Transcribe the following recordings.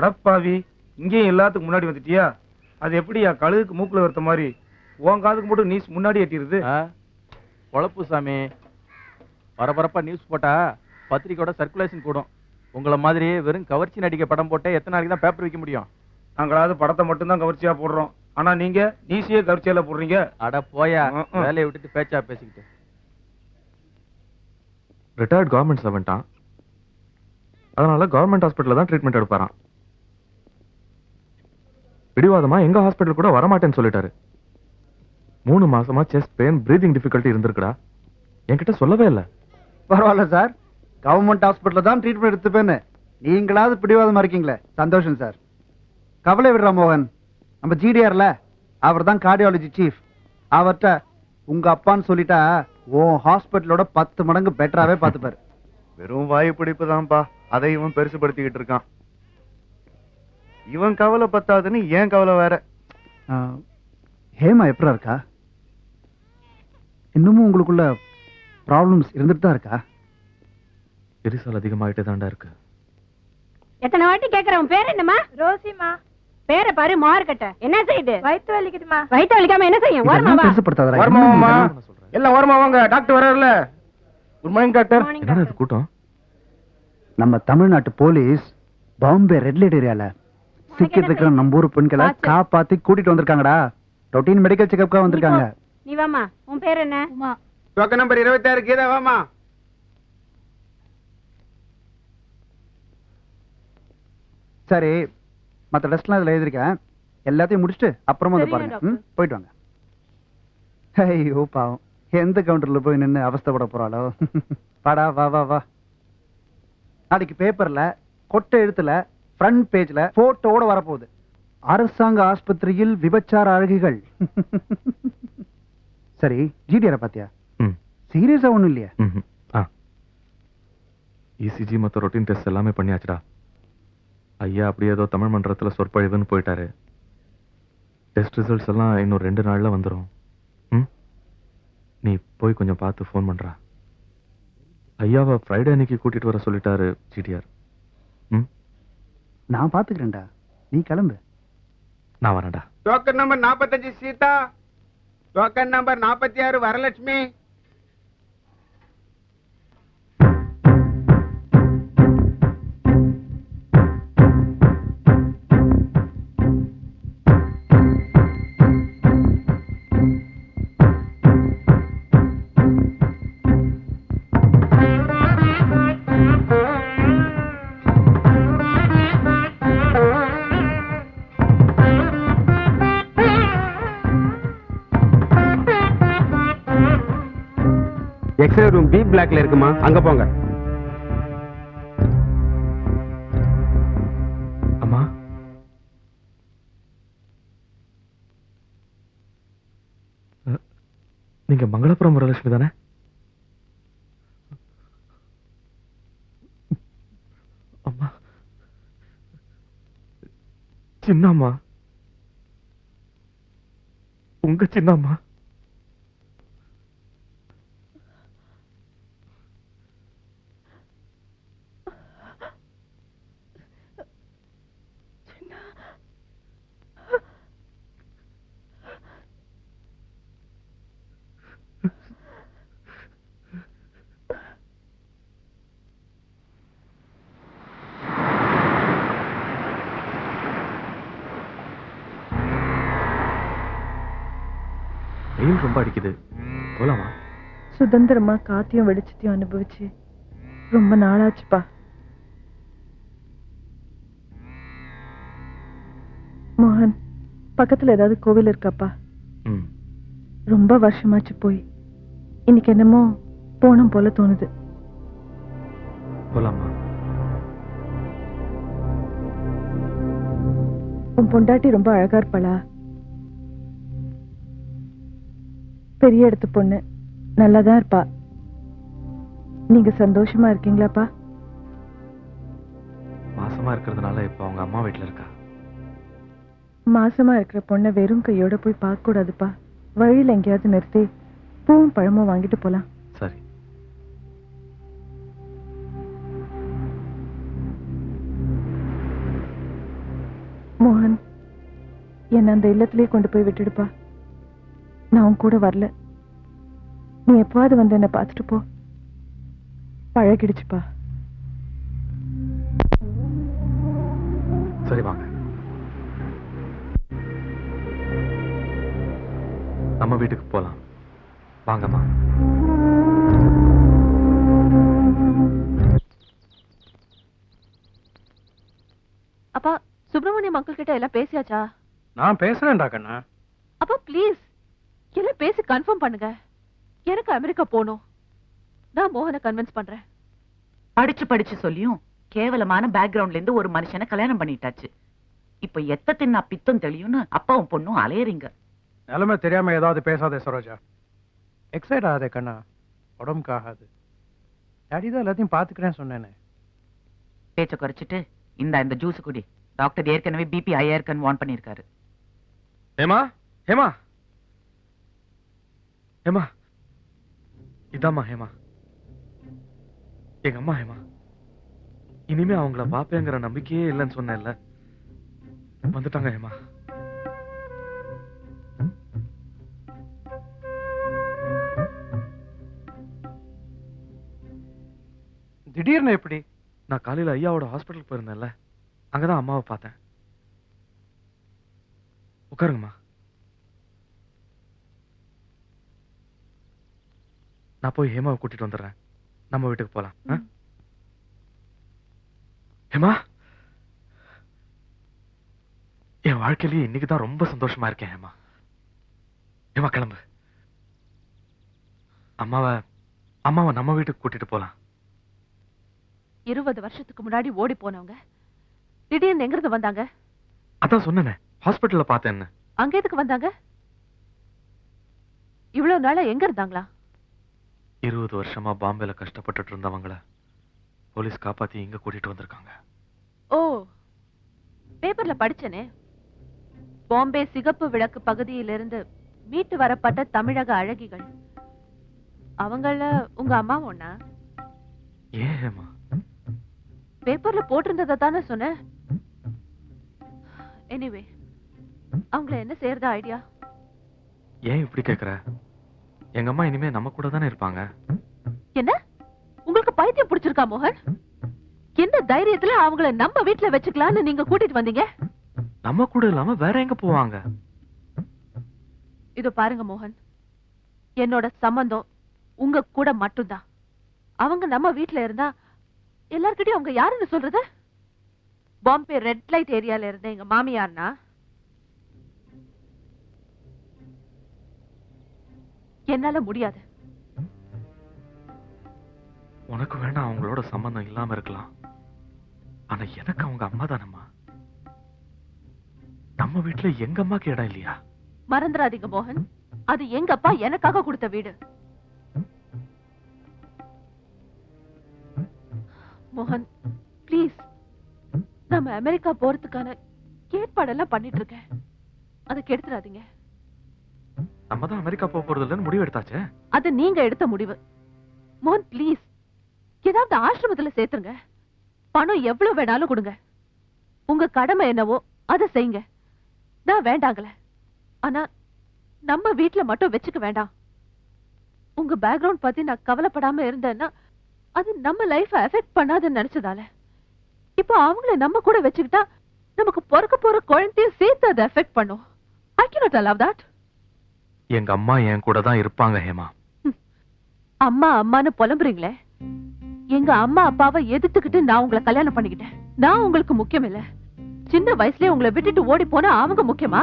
அடப்பாவி, இங்கேயும் எல்லாத்துக்கும் முன்னாடி வந்துட்டியா? அது எப்படியா கழுகுக்கு மூக்குல வருத்த மாதிரி உன் காதுக்கு மட்டும் நியூஸ் முன்னாடி எட்டிருது? பொழப்பு சாமி. பரபரப்பா நியூஸ் போட்டா பத்திரிக்கையோட சர்க்குலேஷன் கூடும். உங்களை மாதிரி வெறும் கவர்ச்சி நடிக்க படம் போட்டே எத்தனை நாளைக்கு தான் பேப்பர் வைக்க முடியும்? நாங்களாவது படத்தை மட்டும்தான் கவர்ச்சியா போடுறோம். ஆனா நீங்க நீசியே கவர்ச்சியால போடுறீங்க. அட போயா, வேலையை விட்டுட்டு பேச்சா பேசிக்கிட்டு. ரிட்டையர்ட் கவர்மெண்ட் சர்வெண்டா, அதனால கவர்மெண்ட் ஹாஸ்பிட்டல்ல தான் ட்ரீட்மெண்ட் எடுப்பாராம். பிடிவாதமா எங்க ஹாஸ்பிட்டல் கூட வரமாட்டேன்னு சொல்லிட்டாரு. 3 மாசமா செஸ்ட் பெயின், பிரீதிங் டிஃபிகல்ட்டி இருந்திருக்குடா. என்கிட்ட சொல்லவே இல்லை. பரவாயில்ல சார், கவர்மெண்ட் ஹாஸ்பிட்டல்ல தான் ட்ரீட்மெண்ட் எடுத்துப்பேன்னு நீங்களாவது பிடிவாதமா இருக்கீங்களே, சந்தோஷம் சார். கவலை விடுறா மோகன், நம்ம ஜிடிஆர்ல அவர் தான் கார்டியாலஜி சீஃப். அவர்கிட்ட உங்க அப்பான்னு சொல்லிட்டா உன் ஹாஸ்பிட்டலோட 10 மடங்கு பெட்டராவே பார்த்துப்பாரு. வெறும் வாயு பிடிப்பு தான்ப்பா, அதை இவன் பெருசுபடுத்திக்கிட்டு இருக்கான். இவன் கவலை பத்தாதுன்னு ஏன் கவலை வேற. ஹேமா எப்படா இருக்கா? இன்னமும் உங்களுக்குள்ள ப்ராப்ளம்ஸ் இருந்துட்டு தான் இருக்கா? எரிசல் அதிகமாயிட்டே தாண்டா இருக்கு. எத்தனை வாட்டி கேக்குறேன், பேர் என்னமா? ரோசிமா. பேரை பாரு, மார்க்கட்ட. என்ன செய்யுது? வயித்து வலிக்குதுமா. வயிற்று வலிக்காம என்ன செய்யும்? ஓரமாவா? ஓரமாவாமா? எல்லாம் ஓரமா வாங்க, டாக்டர் வர்றாருல. Good morning doctor. என்னடா இது கூட்டம்? நம்ம தமிழ்நாட்டு போலீஸ் பாம்பே ரெட் லைட் ஏரியால சிக்கிட்டு இருக்கிற நம்ம ஊர் பெண்களை காப்பாத்தி கூட்டிட்டு வந்திருக்காங்கடா. ரொட்டீன் மெடிக்கல் செக்அப்காக வந்திருக்காங்க. நீ வாமா. உன் பேர் என்ன? உமா. டோக்கன் நம்பர் 26 கீதா வாமா. சரி, மற்ற டெஸ்ட்லாம் இதுல எழுதிருக்கேன். எல்லாத்தையும் முடிச்சுட்டு அப்புறமா வந்து பாருங்க. போயிட்டு வாங்க. ஐயோ பாவம், எந்த கவுண்டர்ல போய் நின்று அவஸ்தைப்பட போறாளோ. பாடா, வா வா வா. நாளைக்கு பேப்பர்ல கொட்டை எழுத்துல ஃப்ரண்ட் பேஜ்ல போட்டோட வரப்போகுது. அரசாங்க ஆஸ்பத்திரியில் விபச்சார அழகிகள். சரி, ஜிடிஆர பாத்தியா? சீரியஸா ஒண்ணும் இல்லையா? இசிஜி மற்ற ரொட்டீன் டெஸ்ட் எல்லாமே பண்ணியாச்சுடா. ஐயா அப்படியே ஏதோ தமிழ் மன்றத்துல சொற்பொழிவுன்னு போயிட்டாரு. டெஸ்ட் ரிசல்ட்ஸ் எல்லாம் இன்னும் 2 நாள்ல வந்துடும். நீ போய் கொஞ்சம் பார்த்து ஃபோன் பண்றா. ஐயாவை ஃப்ரைடே அன்னைக்கு கூட்டிட்டு வர சொல்லிட்டாரு ஜிடிஆர். நான் பாத்துக்கிறேன்டா, நீ கிளம்பு. நான் வரேன்டா. Token number 45 Sita. Token number 46 Varalakshmi. X-ray room B பிளாக்ல இருக்குமா, அங்க போங்க. அம்மா, நீங்க மங்களபுரம் வரலட்சுமி தானே? அம்மா, சின்னம்மா, உங்க சின்னம்மா. வெயில் ரொம்ப அடிக்குது, போலாமா? சுதந்திரமா காத்தையும் வெளிச்சத்தையும் அனுபவிச்சு ரொம்ப நாளாச்சுப்பா. மோகன், பக்கத்துல ஏதாவது கோவில் இருக்காப்பா? ரொம்ப வருஷமாச்சு போய். இன்னைக்கு என்னமோ போனும் போல தோணுது. போலாமா? உன் பொண்டாட்டி ரொம்ப அழகா இருப்பாளா? பெரிய இடத்து பொண்ணு, நல்லாதான் இருப்பா. நீங்க சந்தோஷமா இருக்கீங்களாப்பா? மாசமா இருக்கிறதுனால இப்ப அவங்க அம்மா வீட்டுல இருக்கா. மாசமா இருக்கிற பொண்ணை வெறும் கையோட போய் பார்க்க கூடாதுப்பா. வழியில எங்கேயாவது நிறுத்தி பூவும் பழமும் வாங்கிட்டு போலாம். சரி. என்ன அந்த இல்லத்திலேயே கொண்டு போய் விட்டுடுப்பா. நான் உன் கூட வரல. நீ எப்பவாவது வந்து என்ன பார்த்துட்டு போ. பழகிடுச்சுப்பா. சரி வாங்க, நம்ம வீட்டுக்கு போலாம். வாங்கம்மா. அப்பா, சுப்பிரமணியம் அங்கிள் கிட்ட எல்லாம் பேசியாச்சா? நான் பேசுறேன்டா கண்ணா. அப்பா ப்ளீஸ் எல்லாம் பேசி கன்ஃபார்ம் பண்ணுங்க. எனக்கு அமெரிக்கா போகணும். நான் மோகனை கன்வின்ஸ் பண்றேன். படிச்சு படிச்சு சொல்லியும் கேவலமான பேக்ரவுண்ட்ல இருந்து ஒரு மனுஷனை கல்யாணம் பண்ணிட்டாச்சு. இப்ப எத்த தின்னா பித்தம் தெளியும்னு அப்பாவும் பொண்ணும் அலையறீங்க. நிலைமை தெரியாம ஏதாவது பேசாதே சரோஜா. எக்ஸைட் ஆகாதே கண்ணா, உடம்புக்கு ஆகாது. டாடி தான் எல்லாத்தையும் பாத்துக்கிறேன்னு சொன்னேனே. பேச்ச குறைச்சிட்டு இந்த ஜூஸ் குடி. டாக்டர் ஏற்கனவே பிபி ஹையா இருக்குன்னு வார்ன் பண்ணிருக்காரு. ஹேமா, ஹேமா, ஹேமா, இதாம்மா ஹேமா, எங்க அம்மா ஹேமா. இனிமே அவங்கள பாப்பேங்கிற நம்பிக்கையே இல்லைன்னு சொன்னேன்ல, வந்துட்டாங்க ஹேமா. திடீர்னு எப்படி? நான் காலையில ஐயாவோட ஹாஸ்பிட்டல் போயிருந்தேன்ல, அங்கதான் அம்மாவை பார்த்தேன். உட்காருங்கம்மா. நான் போய் ஹேமாவை கூட்டிட்டு வந்துடுறேன். நம்ம வீட்டுக்கு போலாம். ஹேமா, என் வாழ்க்கையிலேயே இன்னைக்குதான் ரொம்ப சந்தோஷமா இருக்கேன் ஹேமா. ஹேமா கிளம்பு. அம்மாவை நம்ம வீட்டுக்கு கூட்டிட்டு போலாம். 20 வருஷத்துக்கு முன்னாடி ஓடி போனவங்க திடீர்னு எங்க இருந்து வந்தாங்க? அதான் சொன்னேனே, ஹாஸ்பிட்டல்ல பார்த்தேன்னு. அங்க எதுக்கு வந்தாங்க? இவ்வளவு நாளா எங்க இருந்தாங்களா? 20 வருஷமா பாம்பேல கஷ்டப்பட்டுட்டு இருந்தவங்கள போலீஸ் காப்பாத்தி இங்க கூட்டிட்டு வந்திருக்காங்க. ஓ, பேப்பர்ல படிச்சனே. பாம்பே சிகப்பு விளக்கு பகுதியிலிருந்து மீட்டு வரப்பட்ட தமிழக அழகிகள். அவங்கள உங்க அம்மா ஒண்ணா? ஏன் ஹேமா? பேப்பர்ல போட்டிருந்ததை தானே சொன்னேன். எனிவே, அவங்கள என்ன செய்யறதா ஐடியா? ஏன் இப்படி கேக்குற? எங்க அம்மா இனிமே நம்ம கூட தானே இருப்பாங்க. என்ன உங்களுக்கு பைத்தியம் பிடிச்சிருக்கா மோகன்? என்ன தைரியத்துல அவங்கள நம்ம வீட்டுல வச்சுக்கலாம்னு நீங்க கூட்டிட்டு வந்தீங்க? நம்ம கூட இல்லாம வேற எங்க போவாங்க? இதோ பாருங்க மோகன், என்னோட சம்பந்தம் உங்க கூட மட்டும்தான். அவங்க நம்ம வீட்டுல இருந்தா எல்லார்கிட்டயும் அவங்க யாருன்னு சொல்றது? பாம்பே ரெட் லைட் ஏரியால இருந்த எங்க மாமியார்னா என்னால முடியாது. உனக்கு வேணா அவங்களோட சம்பந்தம் இல்லாம இருக்கலாம், ஆனா எனக்கு அவங்க அம்மா தானம்மா. நம்ம வீட்டுல எங்க அம்மாக்கு இடம் இல்லையா? மறந்துடாதீங்க மோகன், அது எங்க அப்பா எனக்காக கொடுத்த வீடு. மோகன் ப்ளீஸ், நம்ம அமெரிக்கா போறதுக்கான ஏற்பாடெல்லாம் பண்ணிட்டு இருக்கேன். அதை கெடுத்துடாதீங்க. நம்ம தான் அமெரிக்கா போக போறது இல்லைன்னு முடிவு எடுத்தாச்சே. அது நீங்க எடுத்த முடிவு. மோகன் ப்ளீஸ், ஏதாவது ஆசிரமத்துல சேர்த்துருங்க. பணம் எவ்வளவு வேணாலும் கொடுங்க. உங்க கடமை என்னவோ அதை செய்யுங்க. நான் வேண்டாங்கல, ஆனா நம்ம வீட்டுல மட்டும் வச்சுக்க வேண்டாம். உங்க பேக்ரவுண்ட் பத்தி நான் கவலைப்படாம இருந்தேன்னா அது நம்ம லைஃப் எஃபெக்ட் பண்ணாதுன்னு நினைச்சதால, இப்போ அவங்கள நம்ம கூட வச்சுக்கிட்டா நமக்கு பிறக்க போற குழந்தையும் சேர்த்து அதை எஃபெக்ட் பண்ணும். I cannot allow that. எங்க அம்மா என் கூட தான் இருப்பாங்க ஹேமா. அம்மா அம்மான்னு புலம்புறீங்களே, எங்க அம்மா அப்பாவை எதிர்த்துக்கிட்டு நான் உங்களை கல்யாணம் பண்ணிக்கிட்டேன். நான் உங்களுக்கு முக்கியம் இல்ல. சின்ன வயசுலயே உங்களை விட்டுட்டு ஓடி போனா அவங்க முக்கியமா?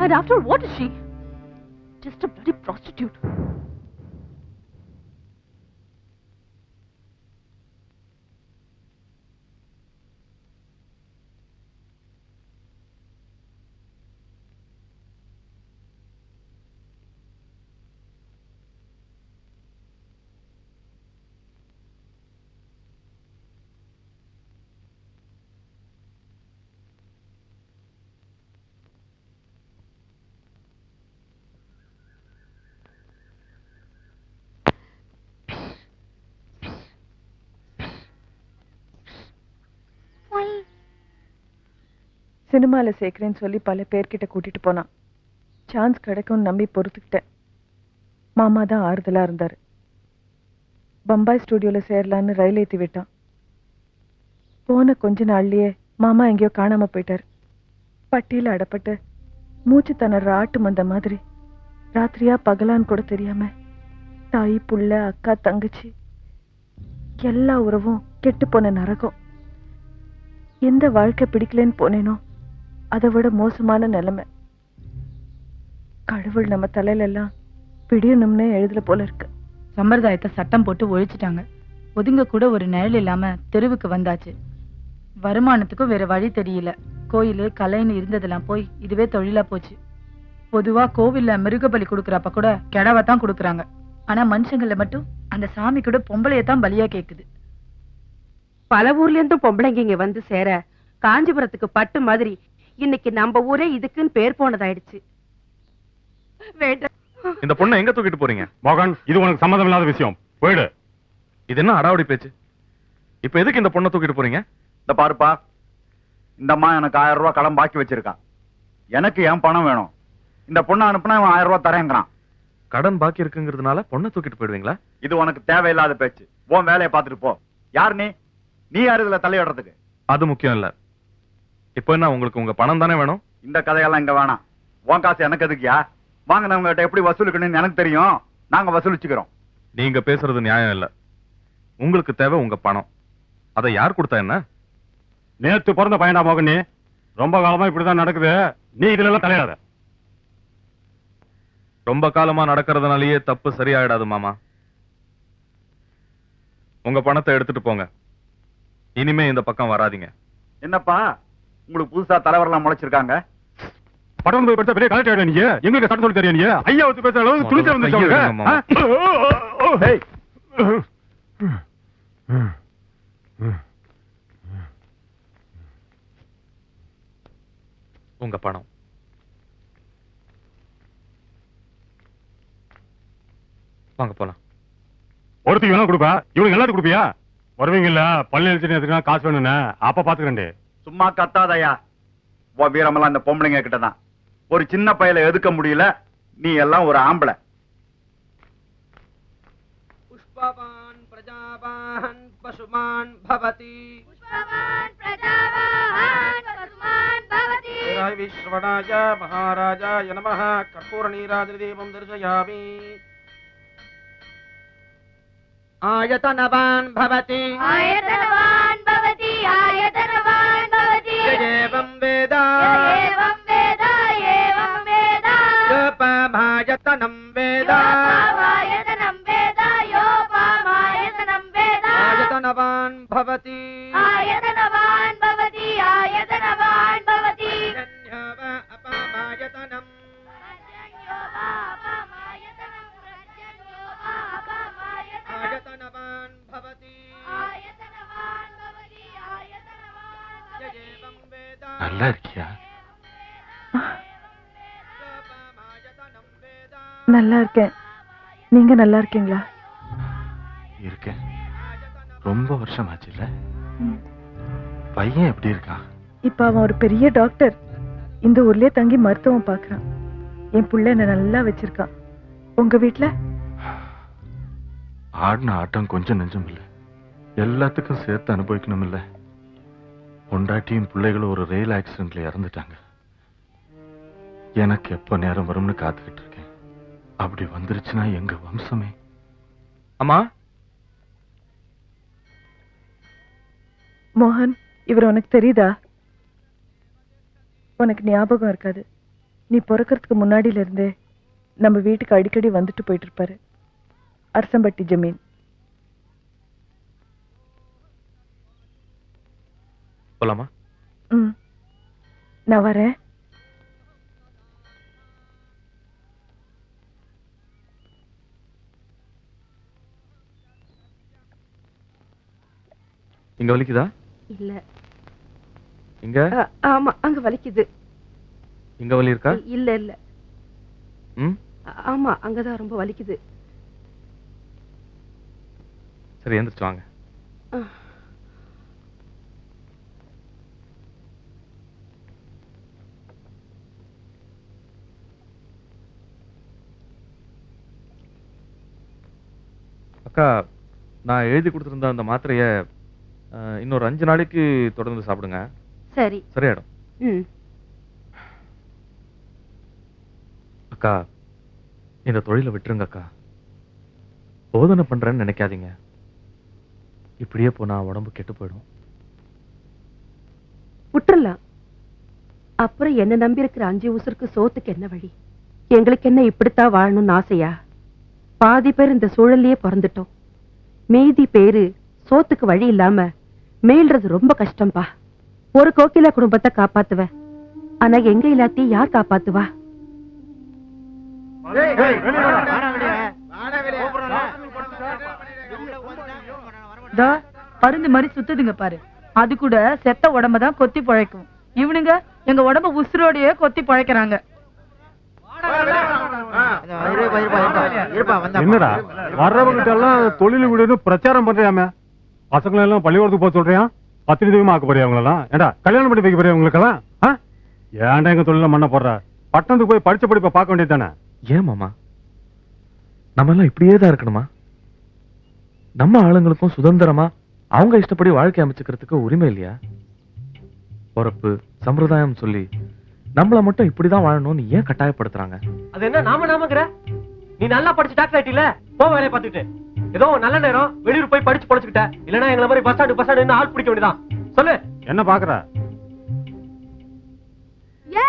And after all, what is she? Just a bloody prostitute. சினிமால சேர்க்கிறேன்னு சொல்லி பல பேர்கிட்ட கூட்டிட்டு போனான். சான்ஸ் கிடைக்கும்னு நம்பி பொறுத்துக்கிட்டேன். மாமா தான் ஆறுதலா இருந்தாரு. பம்பாய் ஸ்டுடியோல சேரலான்னு ரயில் ஏத்தி விட்டான். போன கொஞ்ச நாள்லயே மாமா எங்கேயோ காணாம போயிட்டாரு. பட்டியல அடப்பட்டு மூச்சு திணற ஆட்டு மந்த மாதிரி ராத்திரியா பகலான்னு கூட தெரியாம தாய் புள்ள அக்கா தங்கச்சி எல்லா உறவும் கெட்டு போன நரகம். எந்த வாழ்க்கை பிடிக்கலன்னு போனேனோ அதை விட மோசமான நிலைமை. கடவுள் நம்ம தலையில எல்லாம் பிடியணும்னு எழுதல போல இருக்கு. சம்பிரதாயத்தை சட்டம் போட்டு ஒழிச்சிட்டாங்க. ஒதுங்க கூட ஒரு நிழல் இல்லாம தெருவுக்கு வந்தாச்சு. வருமானத்துக்கும் வேற வழி தெரியல. கோயிலு கலைன்னு இருந்ததெல்லாம் போய் இதுவே தொழிலா போச்சு. பொதுவா கோவில்ல மிருகபலி கொடுக்கறப்ப கூட கிடவை தான் கொடுக்கறாங்க. ஆனா மனுஷங்கள மட்டும் அந்த சாமி கூட பொம்பளையத்தான் பலியா கேக்குது. பல ஊர்ல இருந்தும் பொம்பளைங்க இங்க வந்து சேர காஞ்சிபுரத்துக்கு பட்டு மாதிரி இன்னைக்கு நம்ம ஊரே இதுக்குன்னு பேர் போனதாயிடுச்சு. வேண்டாம். இந்த பொண்ணை எங்க தூக்கிட்டு போறீங்க? மோகன், இது உனக்கு சம்மதம் இல்லாத விஷயம். போயிடு. இது என்ன அடாவடி பேச்சு? இப்ப எதுக்கு இந்த பொண்ணை தூக்கிட்டு போறீங்க? இந்த பாருப்பா, இந்த அம்மா எனக்கு 1000 ரூபாய் கடன் பாக்கி வச்சிருக்கான். எனக்கு என் பணம் வேணும். இந்த பொண்ணை அனுப்புனா இவன் 1000 ரூபாய் தரேங்கிறான். கடன் பாக்கி இருக்குங்கிறதுனால பொண்ணை தூக்கிட்டு போயிடுவீங்களா? இது உனக்கு தேவையில்லாத பேச்சு. உன் வேலையை பார்த்துட்டு போ. யார் நீ? நீ யாரு இதுல தலையிடுறதுக்கு? அது முக்கியம் இல்ல. இப்போ என்ன, உங்களுக்கு உங்க பணம் தானே வேணும்? இந்த கதையெல்லாம் இங்க வேணாம். உன் காசு எனக்கு எதுக்குயா? வாங்கினவங்க கிட்ட எப்படி வசூலிக்கணும்னு எனக்கு தெரியும். நாங்க வசூலிச்சுக்கிறோம். நீங்க பேசுறது நியாயம் இல்ல. உங்களுக்கு தேவை உங்க பணம். அதை யார் கொடுத்தா என்ன? நேத்து பிறந்த பையன்டா மோகன் நீ. ரொம்ப காலமா இப்படிதான் நடக்குது. நீ இதுல எல்லாம் தலையிடாத. ரொம்ப காலமா நடக்கிறதுனாலயே தப்பு சரியாயிடாது மாமா. உங்க பணத்தை எடுத்துட்டு போங்க. இனிமே இந்த பக்கம் வராதீங்க. என்னப்பா, உங்களுக்கு புதுசா தலைவரெல்லாம் முளைச்சிருக்காங்க? பட்டம் போய் படிச்சா பெரிய கலெக்டர் ஆயிடும் நீங்க. எங்களுக்கு சட்டம் சொல்லி தெரியும். நீங்க ஐயா வந்து பேசுற அளவுக்கு துணிச்சல் வந்து உங்க பணம். வாங்க போலாம். ஒருத்திக்கு வேணா கொடுப்பா, இவனுக்கு எல்லாத்துக்கும் கொடுப்பியா? வருவீங்கல்ல, பள்ளி எழுச்சி காசு வேணும்னு அப்ப பாத்துக்கிறேன். சும்மா கத்தாதயா. உன் வீரமெல்லாம் இந்த பொம்பளைங்க கிட்டதான். ஒரு சின்ன பையல எதுக்க முடியல. நீ எல்லாம் ஒரு ஆம்பளை. புஷ்பவான் பிரஜாவான் பசுமான் பவதி. விஸ்வநாய மகாராஜாய நமः. கற்பூர நீராஜன தீபம் தர்சயாமி. ஆயதனவான் பவதி. ஆயதனவான் பவதி. ஆயதனவான் பவதி. ஏவம் வேத. ஏவம் வேத. ஏவம் வேத. யோபமாயதனம் வேத. யோபமாயதனம் வேத. யோபமாயதனம் வேத. ஆயதனவான் பவதி. ஆயதனவான் பவதி. ஆயதனவான் பவதி. ஜன்யவ அபமாயதனம். யோப அபமாயதனம். யோப அபமாயதனம். ஆயதனவான் பவதி. ஆயதனவான் பவதி. ஆயதனவான் பவதி. ஏவம் வேத. நல்லா இருக்கியா? யோபமாயதனம் வேத. நல்லா இருக்கேன். நீங்க நல்லா இருக்கீங்களா? இருக்கேன். ரொம்ப வருஷம் ஆச்சுல்ல? பையன் எப்படி இருக்கான்? இப்ப அவன் ஒரு பெரிய டாக்டர். இந்த ஊர்லயே தங்கி மருத்துவம் பாக்குறான். என் புள்ள என்ன நல்லா வச்சிருக்கான். உங்க வீட்டுல? ஆடின ஆட்டம் கொஞ்சம் நெஞ்சம் இல்ல. எல்லாத்துக்கும் சேர்த்து அனுபவிக்கணும் இல்ல. பொண்டாட்டியும் பிள்ளைகளும் ஒரு ரயில் ஆக்சிடென்ட்ல இறந்துட்டாங்க. எனக்கு எப்ப நேரம் வரும்னு காத்துக்கிட்டு இருக்கேன். அப்படி வந்துருச்சுன்னா எங்க வம்சமே. அம்மா, மோகன், இவர் உனக்கு தெரியுதா? உனக்கு ஞாபகம் இருக்காது. நீ பிறக்கிறதுக்கு முன்னாடியில இருந்தே நம்ம வீட்டுக்கு அடிக்கடி வந்துட்டு போயிட்டு இருப்பாரு. அரசம்பட்டி ஜமீன். போலாமா? நான் வரேன். இங்க வலிக்குதா? இல்ல. இங்க? ஆமா, அங்க வலிக்குது. இங்க வலி இருக்கா? இல்ல இல்ல. ம், ஆமா, அங்கதான் ரொம்ப வலிக்குது. சரி, எந்திரிச்சு வாங்க. அக்கா நான் எழுதி கொடுத்துருந்த அந்த மாத்திரைய இன்னொரு 5 நாளைக்கு தொடர்ந்து சாப்பிடுங்க. சரி. சரியாயிடும். ம். அக்கா இந்த தொழிலை விட்டுருங்க அக்கா. போதனை பண்றேன்னு நினைக்காதீங்க. இப்படியே போனா உடம்பு கெட்டு போயிடும். விட்டுறலாம். அப்புறம் என்ன நம்பி இருக்கிற 5 உசுருக்கு சோத்துக்கு என்ன வழி? எங்களுக்கு என்ன இப்படித்தான் வாழணும்னு ஆசையா? பாதி பேர் இந்த சூழல்லையே பிறந்துட்டோம். மீதி பேரு சோத்துக்கு வழி இல்லாம மேல்றது ரொம்ப கஷ்டம்பா. ஒரு கோகிலா குடும்பத்தை காப்பாத்துவ, ஆனா எங்க எல்லாத்தையும் யார் காப்பாத்துவா? பருந்து மாதிரி சுத்துதுங்க பாரு. அது கூட செத்த உடம்பதான் கொத்தி பழைக்கும். இவனுங்க எங்க உடம்ப உசுரோடையே கொத்தி பழைக்கிறாங்க. என்னடா வர்றவங்கிட்ட எல்லாம் தொழில் விடுன்னு பிரச்சாரம் பண்றியாமே? பசங்களை எல்லாம் பள்ளிக்கூடத்துக்கு போக சொல்றியா? பத்தினி தெய்வமா ஆக்க போறியா அவங்களெல்லாம்? ஏண்டா கல்யாணம் பண்ணி வைக்க போறியா உங்களுக்கெல்லாம்? ஏன்டா எங்க தொழில மண்ண போடுற? பட்டணத்துக்கு போய் படிச்ச படிப்பை பார்க்க வேண்டியது தானே? ஏன் மாமா நம்ம எல்லாம் இப்படியே தான் இருக்கணுமா? நம்ம ஆளுங்களுக்கும் சுதந்திரமா அவங்க இஷ்டப்படி வாழ்க்கை அமைச்சுக்கிறதுக்கு உரிமை இல்லையா? பொறுப்பு சம்பிரதாயம் சொல்லி நம்மள மட்டும் இப்படிதான் வாழணும்னு ஏன் கட்டாயப்படுத்துறாங்க? அது என்ன நாமங்கிற? நீ நல்லா படிச்சு டாக்டர் ஆயிட்டில, போ வேலையை பார்த்துட்டு. ஏதோ நல்ல நேரம் வெளியூர் போய் படிச்சு பொழைச்சுக்கிட்ட. இல்லன்னா எங்களை மாதிரி பஸ் ஸ்டாண்டு ஆள் பிடிக்க வேண்டியதான். சொல்லு. என்ன பாக்குற?